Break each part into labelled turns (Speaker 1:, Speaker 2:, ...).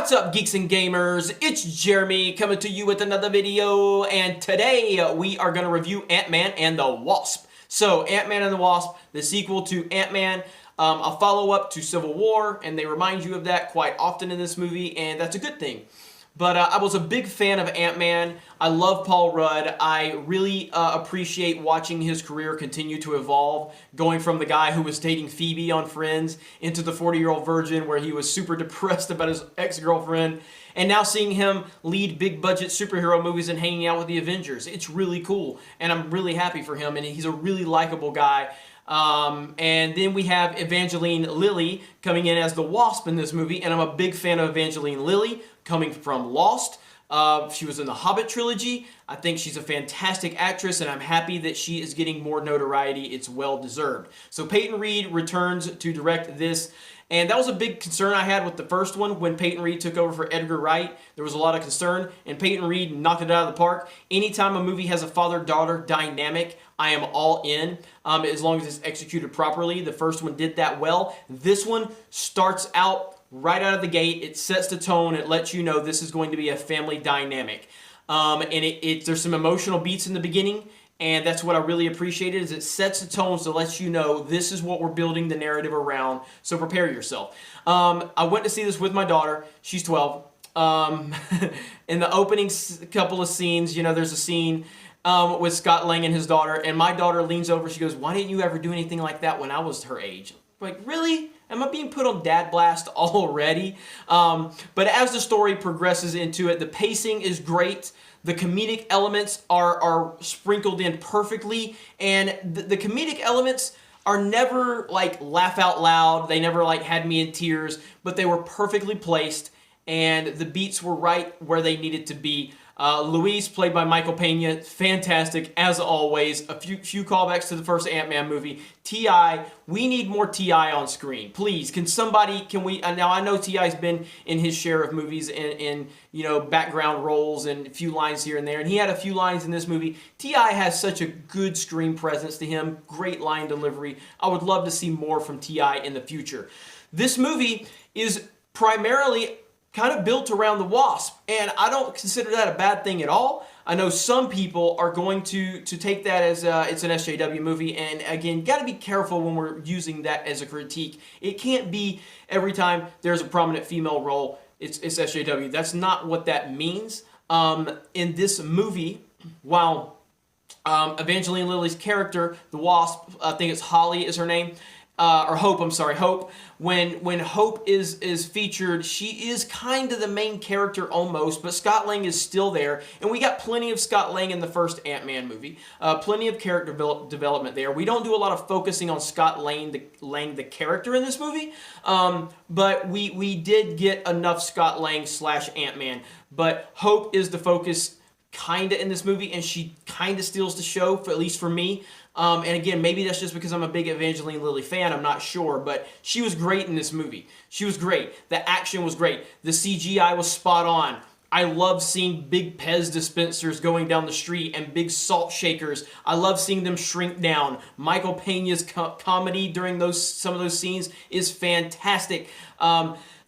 Speaker 1: What's up, geeks and gamers? It's Jeremy coming to you with another video, and today we are going to review Ant-Man and the Wasp. So, Ant-Man and the Wasp, the sequel to Ant-Man, a follow-up to Civil War, and they remind you of that quite often in this movie, and that's a good thing. But I was a big fan of Ant-Man. I love Paul Rudd. I really appreciate watching his career continue to evolve, going from the guy who was dating Phoebe on Friends into the 40-year-old virgin where he was super depressed about his ex-girlfriend, and now seeing him lead big-budget superhero movies and hanging out with the Avengers. It's really cool, and I'm really happy for him, and he's a really likable guy. And then we have Evangeline Lilly coming in as the Wasp in this movie, and I'm a big fan of Evangeline Lilly, coming from Lost. She was in the Hobbit trilogy. I think she's a fantastic actress, and I'm happy that she is getting more notoriety. It's well-deserved. So Peyton Reed returns to direct this, and that was a big concern I had with the first one. When Peyton Reed took over for Edgar Wright, there was a lot of concern, and Peyton Reed knocked it out of the park. Anytime a movie has a father-daughter dynamic, I am all in, as long as it's executed properly. The first one did that well. This one starts out right out of the gate. It sets the tone. It lets you know this is going to be a family dynamic. And there's some emotional beats in the beginning, and that's what I really appreciated, is it sets the tone to let you know this is what we're building the narrative around, so prepare yourself. I went to see this with my daughter. She's 12. In the opening couple of scenes, you know, there's a scene with Scott Lang and his daughter, and my daughter leans over, she goes, "Why didn't you ever do anything like that when I was her age?" Like, really? Am I being put on dad blast already? But as the story progresses into it, the pacing is great. The comedic elements are sprinkled in perfectly, and the comedic elements are never like laugh out loud. They never like had me in tears, but they were perfectly placed, and the beats were right where they needed to be. Luis, played by Michael Pena, fantastic as always. A few callbacks to the first Ant-Man movie. T.I., we need more T.I. on screen. Please, can we, now I know T.I.'s been in his share of movies in you know, background roles and a few lines here and there, and he had a few lines in this movie. T.I. has such a good screen presence to him, great line delivery. I would love to see more from T.I. in the future. This movie is primarily kind of built around the Wasp, and I don't consider that a bad thing at all. I know some people are going to take that as it's an SJW movie, and again, got to be careful when we're using that as a critique. It can't be every time there's a prominent female role, it's SJW. That's not what that means. In this movie, while Evangeline Lilly's character, the Wasp, I think it's Holly is her name, or Hope, I'm sorry, Hope. When Hope is featured, she is kind of the main character almost, but Scott Lang is still there, and we got plenty of Scott Lang in the first Ant-Man movie. Plenty of character development there. We don't do a lot of focusing on Scott Lang, the character in this movie, but we did get enough Scott Lang / Ant-Man. But Hope is the focus kinda in this movie, and she kinda steals the show, at least for me. And again, maybe that's just because I'm a big Evangeline Lilly fan, I'm not sure, but she was great in this movie. She was great. The action was great. The CGI was spot on. I love seeing big Pez dispensers going down the street and big salt shakers. I love seeing them shrink down. Michael Pena's comedy during some of those scenes is fantastic.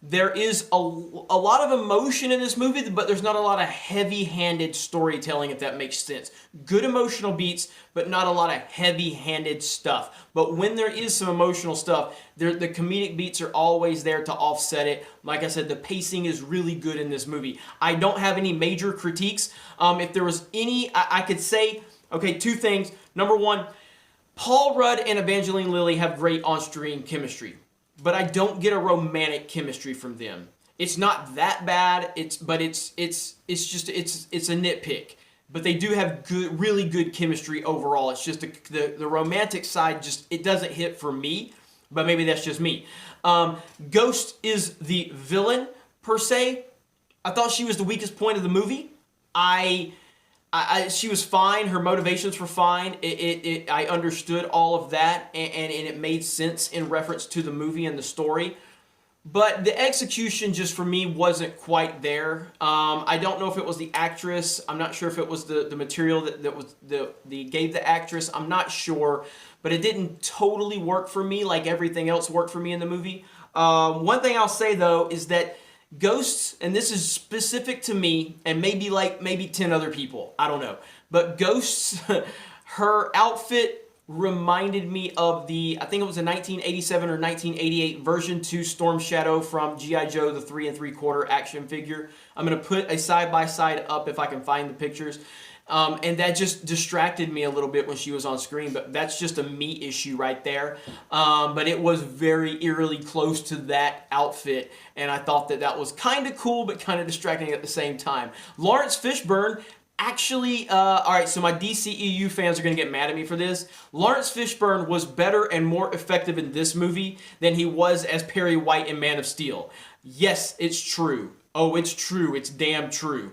Speaker 1: There is a lot of emotion in this movie, but there's not a lot of heavy-handed storytelling, if that makes sense. Good emotional beats, but not a lot of heavy-handed stuff. But when there is some emotional stuff, the comedic beats are always there to offset it. Like I said, the pacing is really good in this movie. I don't have any major critiques. If there was any, I could say, okay, two things. Number one, Paul Rudd and Evangeline Lilly have great on-screen chemistry, but I don't get a romantic chemistry from them. It's not that bad. It's a nitpick. But they do have really good chemistry overall. It's just the romantic side it doesn't hit for me. But maybe that's just me. Ghost is the villain per se. I thought she was the weakest point of the movie. She was fine. Her motivations were fine. I understood all of that, and it made sense in reference to the movie and the story. But the execution just for me wasn't quite there. I don't know if it was the actress. I'm not sure if it was the material that gave the actress. I'm not sure, but it didn't totally work for me like everything else worked for me in the movie. One thing I'll say though is that Ghosts, and this is specific to me and maybe 10 other people, I don't know. But Ghosts, her outfit reminded me of I think it was a 1987 or 1988 version 2 Storm Shadow from G.I. Joe, the 3 3/4 action figure. I'm going to put a side-by-side up if I can find the pictures. And that just distracted me a little bit when she was on screen, but that's just a me issue right there. But it was very eerily close to that outfit, and I thought that was kind of cool, but kind of distracting at the same time. Laurence Fishburne, actually, all right, so my DCEU fans are going to get mad at me for this. Laurence Fishburne was better and more effective in this movie than he was as Perry White in Man of Steel. Yes, it's true. Oh, it's true. It's damn true.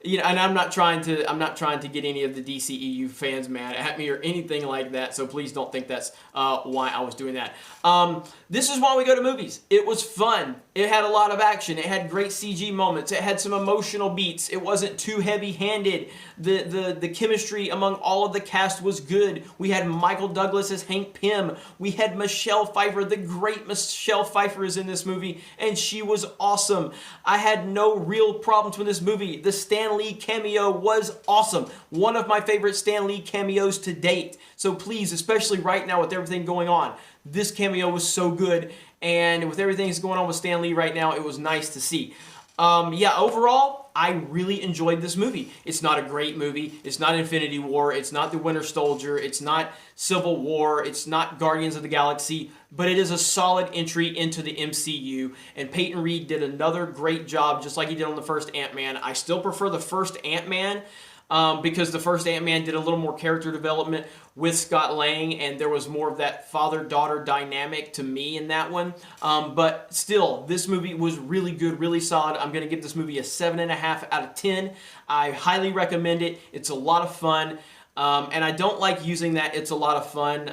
Speaker 1: You know, and I'm not trying to get any of the DCEU fans mad at me or anything like that. So please don't think that's why I was doing that. This is why we go to movies. It was fun. It had a lot of action. It had great CG moments. It had some emotional beats. It wasn't too heavy-handed. The chemistry among all of the cast was good. We had Michael Douglas as Hank Pym. We had Michelle Pfeiffer. The great Michelle Pfeiffer is in this movie, and she was awesome. I had no real problems with this movie. The Stan Lee cameo was awesome. One of my favorite Stan Lee cameos to date. So please, especially right now with everything going on, this cameo was so good, and with everything that's going on with Stan Lee right now, it was nice to see. Yeah, overall, I really enjoyed this movie. It's not a great movie. It's not Infinity War. It's not The Winter Soldier. It's not Civil War. It's not Guardians of the Galaxy. But it is a solid entry into the MCU. And Peyton Reed did another great job, just like he did on the first Ant-Man. I still prefer the first Ant-Man, because the first Ant-Man did a little more character development with Scott Lang, and there was more of that father-daughter dynamic to me in that one. But still, this movie was really good, really solid. I'm going to give this movie a 7.5 out of 10. I highly recommend it. It's a lot of fun. And I don't like using that "it's a lot of fun"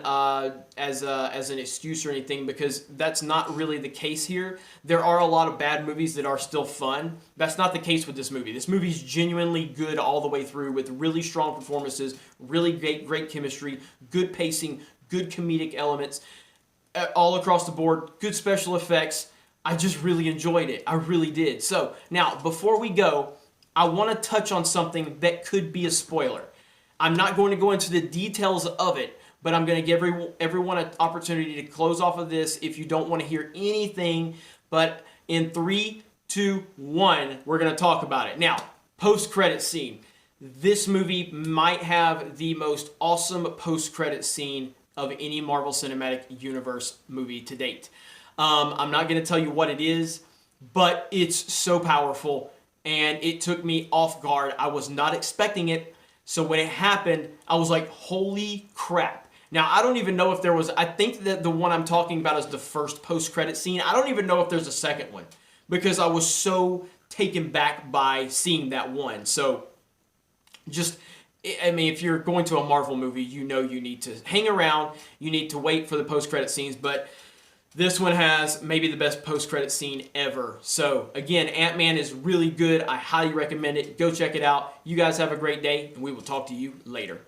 Speaker 1: as an excuse or anything, because that's not really the case here. There are a lot of bad movies that are still fun. That's not the case with this movie. This movie's genuinely good all the way through, with really strong performances, really great chemistry, good pacing, good comedic elements, all across the board, good special effects. I just really enjoyed it. I really did. So now, before we go, I want to touch on something that could be a spoiler. I'm not going to go into the details of it, but I'm going to give everyone an opportunity to close off of this if you don't want to hear anything. But in 3, 2, 1, we're going to talk about it. Now, post-credit scene. This movie might have the most awesome post-credit scene of any Marvel Cinematic Universe movie to date. I'm not going to tell you what it is, but it's so powerful, and it took me off guard. I was not expecting it. So when it happened, I was like, holy crap. Now, I don't even know if there was, I think that the one I'm talking about is the first post-credit scene. I don't even know if there's a second one, because I was so taken back by seeing that one. So just, I mean, if you're going to a Marvel movie, you know you need to hang around. You need to wait for the post-credit scenes, but this one has maybe the best post-credit scene ever. So, again, Ant-Man is really good. I highly recommend it. Go check it out. You guys have a great day, and we will talk to you later.